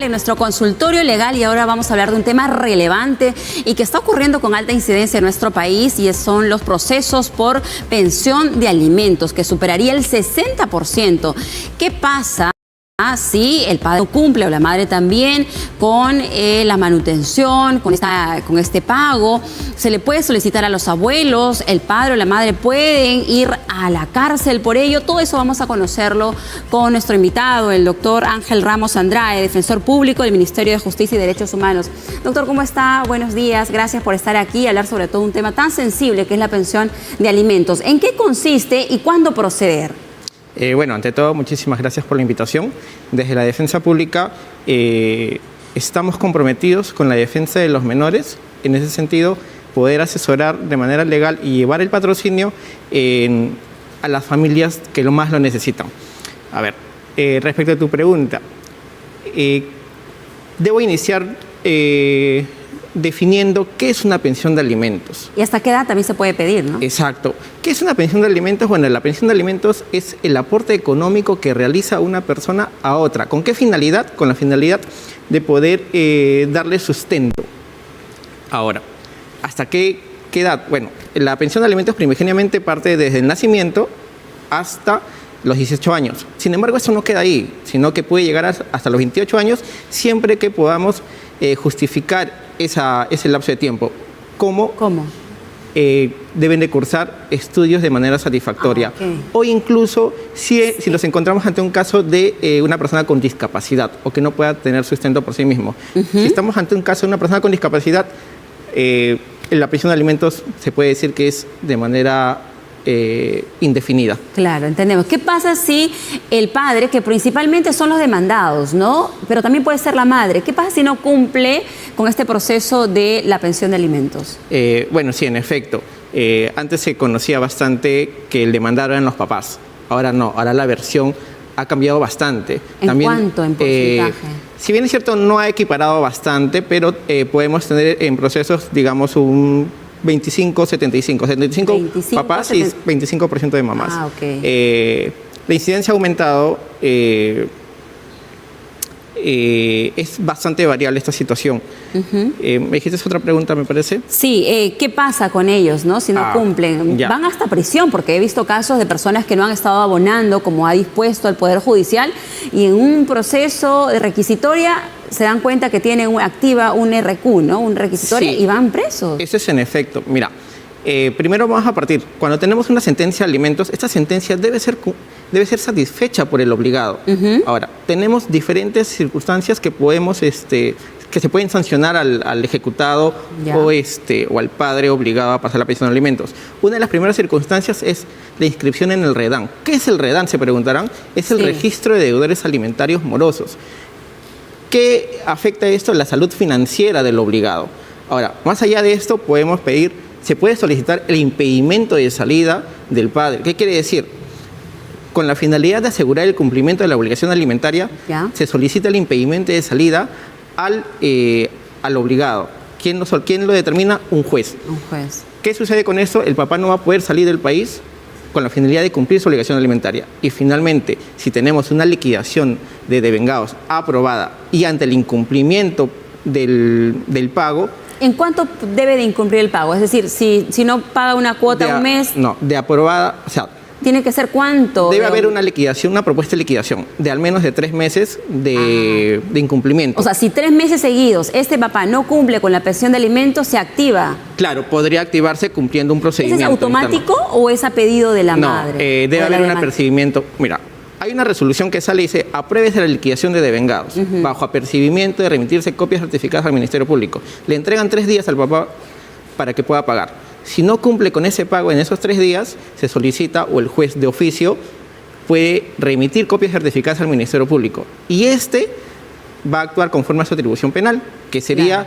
En nuestro consultorio legal, y ahora vamos a hablar de un tema relevante y que está ocurriendo con alta incidencia en nuestro país, y son los procesos por pensión de alimentos, que superaría el 60%. ¿Qué pasa si el padre no cumple, o la madre también, con la manutención, con este pago? Se le puede solicitar a los abuelos, el padre o la madre pueden ir a la cárcel por ello. Todo eso vamos a conocerlo con nuestro invitado, el doctor Ángel Ramos Andrade, defensor público del Ministerio de Justicia y Derechos Humanos. Doctor, ¿cómo está? Buenos días, gracias por estar aquí y hablar sobre todo un tema tan sensible que es la pensión de alimentos. ¿En qué consiste y cuándo proceder? Bueno, ante todo, muchísimas gracias por la invitación. Desde la Defensa Pública estamos comprometidos con la defensa de los menores. En ese sentido, poder asesorar de manera legal y llevar el patrocinio a las familias que más lo necesitan. A ver, respecto a tu pregunta, debo iniciar definiendo qué es una pensión de alimentos. ¿Y hasta qué edad también se puede pedir, no? Exacto. ¿Qué es una pensión de alimentos? Bueno, la pensión de alimentos es el aporte económico que realiza una persona a otra. ¿Con qué finalidad? Con la finalidad de poder darle sustento. Ahora, ¿hasta qué edad? Bueno, la pensión de alimentos primigeniamente parte desde el nacimiento hasta los 18 años. Sin embargo, eso no queda ahí, sino que puede llegar hasta los 28 años siempre que podamos justificar ese lapso de tiempo. ¿Cómo? Deben de cursar estudios de manera satisfactoria. Okay. O incluso si nos encontramos ante un caso de una persona con discapacidad o que no pueda tener sustento por sí mismo. Si estamos ante un caso de una persona con discapacidad, la pensión de alimentos se puede decir que es de manera indefinida. Claro, entendemos. ¿Qué pasa si el padre, que principalmente son los demandados, ¿no? Pero también puede ser la madre, ¿qué pasa si no cumple con este proceso de la pensión de alimentos? Bueno, sí, en efecto. Antes se conocía bastante que el demandado eran los papás. Ahora no, ahora la versión ha cambiado bastante. ¿En cuánto en porcentaje? Si bien es cierto, no ha equiparado bastante, pero podemos tener en procesos, digamos, un 25-75, 75 papás y 25% de mamás. Ah, okay. La incidencia ha aumentado, es bastante variable esta situación. ¿Me dijiste otra pregunta, me parece? Sí, ¿qué pasa con ellos, no? Si no cumplen. Ya. Van hasta prisión, porque he visto casos de personas que no han estado abonando como ha dispuesto el Poder Judicial, y en un proceso de requisitoria se dan cuenta que tienen activa un RQ, ¿no? Un requisitoria, sí, y van presos. Eso es en efecto. Mira, primero vamos a partir. Cuando tenemos una sentencia de alimentos, esta sentencia debe ser satisfecha por el obligado. Ahora, tenemos diferentes circunstancias que podemos, que se pueden sancionar al ejecutado o al padre obligado a pasar la pensión de alimentos. Una de las primeras circunstancias es la inscripción en el REDAN. ¿Qué es el REDAN? Se preguntarán. Es el Registro de Deudores Alimentarios Morosos. ¿Qué afecta esto? La salud financiera del obligado. Ahora, más allá de esto, podemos pedir, se puede solicitar el impedimento de salida del padre. ¿Qué quiere decir? Con la finalidad de asegurar el cumplimiento de la obligación alimentaria, se solicita el impedimento de salida al obligado. ¿Quién lo determina? Un juez. Un juez. ¿Qué sucede con esto? El papá no va a poder salir del país con la finalidad de cumplir su obligación alimentaria. Y finalmente, si tenemos una liquidación de devengados aprobada y ante el incumplimiento del pago... ¿En cuánto debe de incumplir el pago? Es decir, si no paga una cuota un mes... No, de aprobada... O sea, ¿tiene que ser cuánto? Debe haber una liquidación, una propuesta de liquidación de al menos de 3 meses de incumplimiento. O sea, si 3 meses seguidos este papá no cumple con la pensión de alimentos, ¿se activa? Claro, podría activarse cumpliendo un procedimiento. ¿Es automático o es a pedido de la madre? Debe haber un apercibimiento. Mira, hay una resolución que sale y dice: apruébese la liquidación de devengados, bajo apercibimiento de remitirse copias certificadas al Ministerio Público. Le entregan 3 días al papá para que pueda pagar. Si no cumple con ese pago en esos 3 días, se solicita, o el juez de oficio puede remitir copias certificadas al Ministerio Público. Y va a actuar conforme a su atribución penal, que sería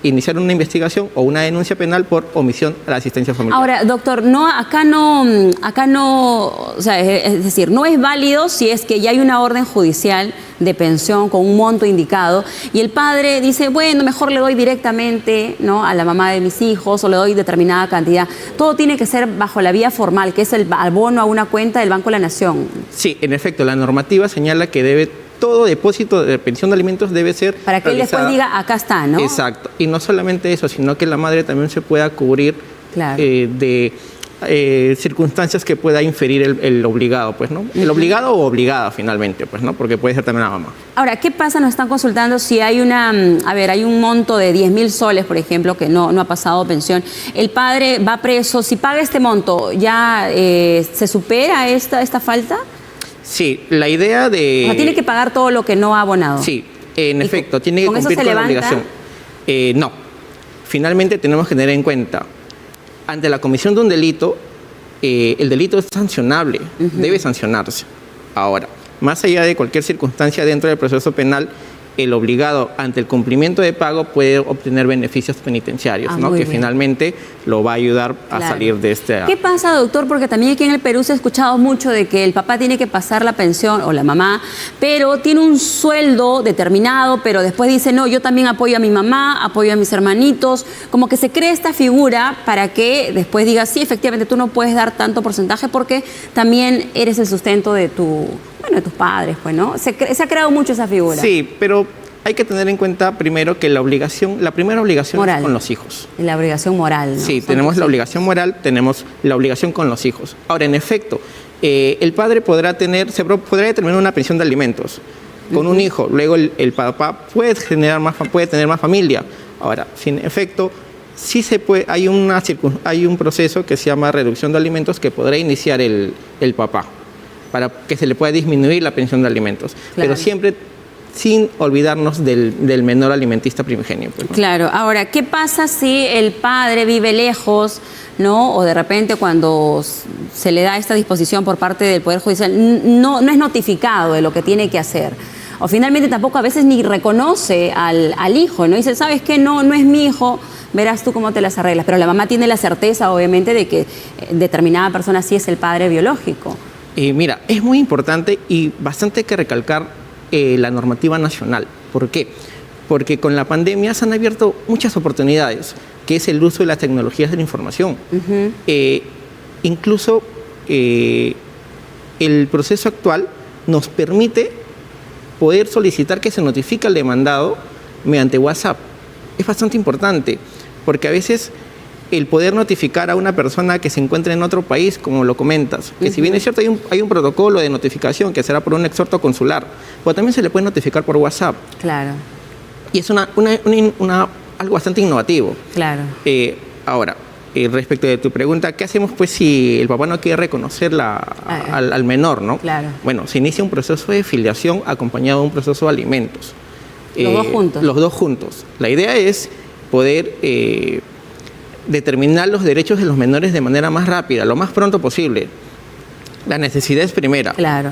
iniciar una investigación o una denuncia penal por omisión a la asistencia familiar. Ahora, doctor, acá no, o sea, es decir, no es válido si es que ya hay una orden judicial de pensión con un monto indicado y el padre dice, bueno, mejor le doy directamente, ¿no?, a la mamá de mis hijos, o le doy determinada cantidad. Todo tiene que ser bajo la vía formal, que es el abono a una cuenta del Banco de la Nación. Sí, en efecto, la normativa señala que debe todo depósito de pensión de alimentos debe ser para que él después diga, acá está, ¿no? Exacto. Y no solamente eso, sino que la madre también se pueda cubrir de circunstancias que pueda inferir el obligado, pues, ¿no? El obligado o obligada, finalmente, pues, ¿no? Porque puede ser también la mamá. Ahora, ¿qué pasa? Nos están consultando si hay hay un monto de 10.000 soles, por ejemplo, que no ha pasado pensión. El padre va preso. Si paga este monto, ¿ya se supera esta falta? Sí, la idea de... O sea, ¿tiene que pagar todo lo que no ha abonado? Sí, en efecto, tiene que cumplir con la obligación. No, finalmente tenemos que tener en cuenta, ante la comisión de un delito, el delito es sancionable, debe sancionarse. Ahora, más allá de cualquier circunstancia dentro del proceso penal, el obligado ante el cumplimiento de pago puede obtener beneficios penitenciarios, ¿no? Que finalmente lo va a ayudar a salir de este... ¿Qué pasa, doctor? Porque también aquí en el Perú se ha escuchado mucho de que el papá tiene que pasar la pensión, o la mamá, pero tiene un sueldo determinado, pero después dice, no, yo también apoyo a mi mamá, apoyo a mis hermanitos, como que se crea esta figura para que después diga, sí, efectivamente, tú no puedes dar tanto porcentaje porque también eres el sustento de de tus padres, pues, ¿no? Se ha creado mucho esa figura. Sí, pero hay que tener en cuenta primero que la primera obligación es con los hijos. La obligación moral, ¿no? Sí, tenemos la obligación moral, tenemos la obligación con los hijos. Ahora, en efecto, el padre podrá determinar una pensión de alimentos con un hijo. Luego el papá puede tener más familia. Ahora, sin efecto, sí se puede, hay un proceso que se llama reducción de alimentos que podrá iniciar el papá, para que se le pueda disminuir la pensión de alimentos. Pero siempre sin olvidarnos del menor alimentista primigenio. Pues, ¿no? Claro. Ahora, ¿qué pasa si el padre vive lejos, ¿no? O de repente cuando se le da esta disposición por parte del Poder Judicial, no es notificado de lo que tiene que hacer? O finalmente tampoco a veces ni reconoce al hijo, ¿no? Dice, ¿sabes qué? No es mi hijo, verás tú cómo te las arreglas. Pero la mamá tiene la certeza, obviamente, de que determinada persona sí es el padre biológico. Mira, es muy importante y bastante que recalcar la normativa nacional. ¿Por qué? Porque con la pandemia se han abierto muchas oportunidades, que es el uso de las tecnologías de la información. Incluso el proceso actual nos permite poder solicitar que se notifique al demandado mediante WhatsApp. Es bastante importante, porque a veces el poder notificar a una persona que se encuentra en otro país, como lo comentas, que si bien es cierto hay un protocolo de notificación que será por un exhorto consular, pero también se le puede notificar por WhatsApp. Claro. Y es algo bastante innovativo. Claro. Ahora, respecto de tu pregunta, ¿qué hacemos pues si el papá no quiere reconocer al menor, ¿no? Claro. Bueno, se inicia un proceso de filiación acompañado de un proceso de alimentos. ¿Los dos juntos? Los dos juntos. La idea es poder determinar los derechos de los menores de manera más rápida, lo más pronto posible. La necesidad es primera. Claro.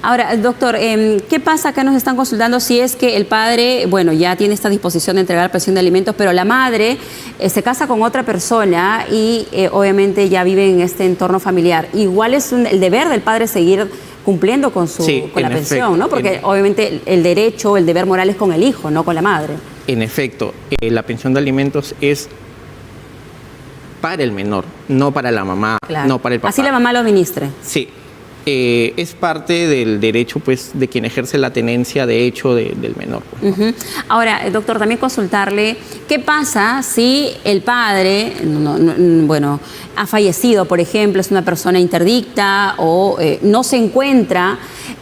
Ahora, doctor, ¿qué pasa? Acá nos están consultando si es que el padre, bueno, ya tiene esta disposición de entregar pensión de alimentos, pero la madre se casa con otra persona y obviamente ya vive en este entorno familiar. Igual es el deber del padre seguir cumpliendo con la pensión, ¿no? Porque obviamente el derecho, el deber moral es con el hijo, no con la madre. En efecto, la pensión de alimentos es para el menor, no para la mamá, no para el papá. Así la mamá lo administre. Sí, es parte del derecho pues, de quien ejerce la tenencia de hecho del menor. Pues, Ahora, doctor, también consultarle, ¿qué pasa si el padre, ha fallecido, por ejemplo, es una persona interdicta o no se encuentra?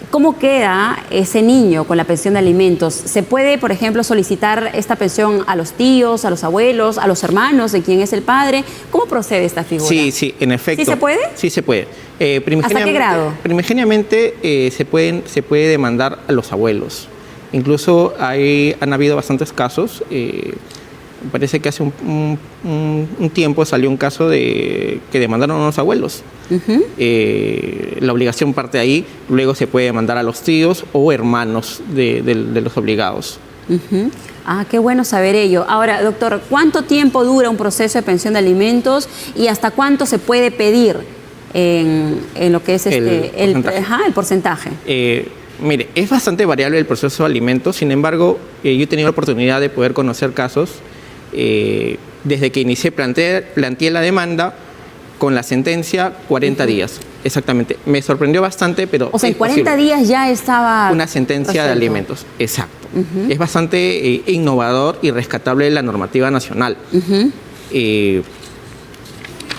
¿Cómo queda ese niño con la pensión de alimentos? ¿Se puede, por ejemplo, solicitar esta pensión a los tíos, a los abuelos, a los hermanos de quien es el padre? ¿Cómo procede esta figura? Sí, en efecto. ¿Sí se puede? Sí se puede. ¿Hasta qué grado? Primigeniamente se puede demandar a los abuelos. Incluso han habido bastantes casos. Me parece que hace un tiempo salió un caso que demandaron a los abuelos. La obligación parte ahí, luego se puede demandar a los tíos o hermanos de los obligados. Qué bueno saber ello. Ahora, doctor, ¿cuánto tiempo dura un proceso de pensión de alimentos y hasta cuánto se puede pedir en lo que es el porcentaje? Mire, es bastante variable el proceso de alimentos, sin embargo, yo he tenido la oportunidad de poder conocer casos desde que inicié, planteé la demanda, con la sentencia 40 días. Exactamente. Me sorprendió bastante, pero O sea, en es 40 posible. días ya estaba Una sentencia de resuelto. alimentos. Exacto. Es bastante innovador y rescatable la normativa nacional.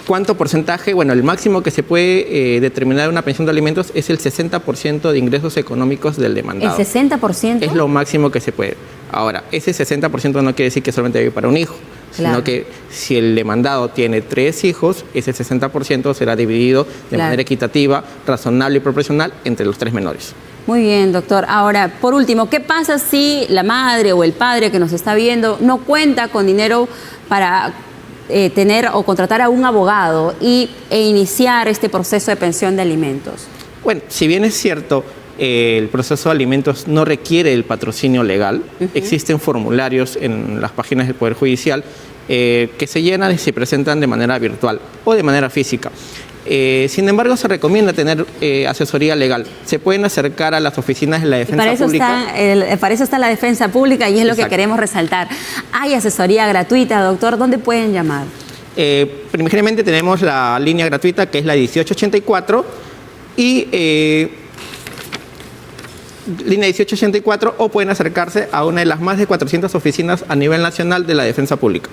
¿Cuánto porcentaje? Bueno, el máximo que se puede determinar una pensión de alimentos es el 60% de ingresos económicos del ¿El demandado. 60%? Es lo máximo que se puede. Ahora, ese 60% no quiere decir que solamente vive para un hijo, Claro. sino que si el demandado tiene 3 hijos, ese 60% será dividido de Claro. manera equitativa, razonable y proporcional entre los 3 menores. Muy bien, doctor. Ahora, por último, ¿qué pasa si la madre o el padre que nos está viendo no cuenta con dinero para tener o contratar a un abogado e iniciar este proceso de pensión de alimentos? Bueno, si bien es cierto, el proceso de alimentos no requiere el patrocinio legal, existen formularios en las páginas del Poder Judicial que se llenan y se presentan de manera virtual o de manera física. Sin embargo, se recomienda tener asesoría legal. Se pueden acercar a las oficinas de la Defensa Pública. Para eso está la Defensa Pública y es lo que Exacto. queremos resaltar. Hay asesoría gratuita, doctor. ¿Dónde pueden llamar? Primariamente tenemos la línea gratuita que es la 1884 y línea 1884 o pueden acercarse a una de las más de 400 oficinas a nivel nacional de la Defensa Pública.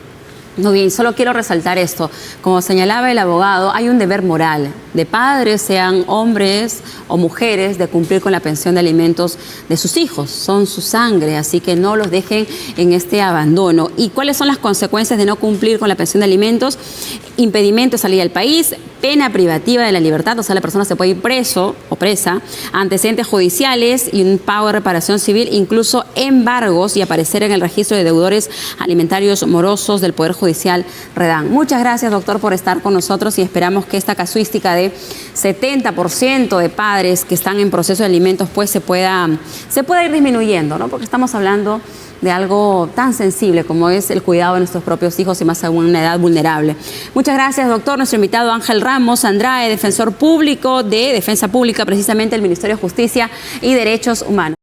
Muy bien, solo quiero resaltar esto. Como señalaba el abogado, hay un deber moral de padres, sean hombres o mujeres, de cumplir con la pensión de alimentos de sus hijos. Son su sangre, así que no los dejen en este abandono. ¿Y cuáles son las consecuencias de no cumplir con la pensión de alimentos? Impedimento de salida del país, pena privativa de la libertad, o sea, la persona se puede ir preso o presa, antecedentes judiciales y un pago de reparación civil, incluso embargos y aparecer en el registro de deudores alimentarios morosos del Poder Judicial Redán. Muchas gracias, doctor, por estar con nosotros y esperamos que esta casuística de 70% de padres que están en proceso de alimentos pues se pueda ir disminuyendo, ¿no? Porque estamos hablando de algo tan sensible como es el cuidado de nuestros propios hijos y más aún en una edad vulnerable. Muchas gracias, doctor. Nuestro invitado Ángel Ramos Andrade, defensor público de Defensa Pública, precisamente del Ministerio de Justicia y Derechos Humanos.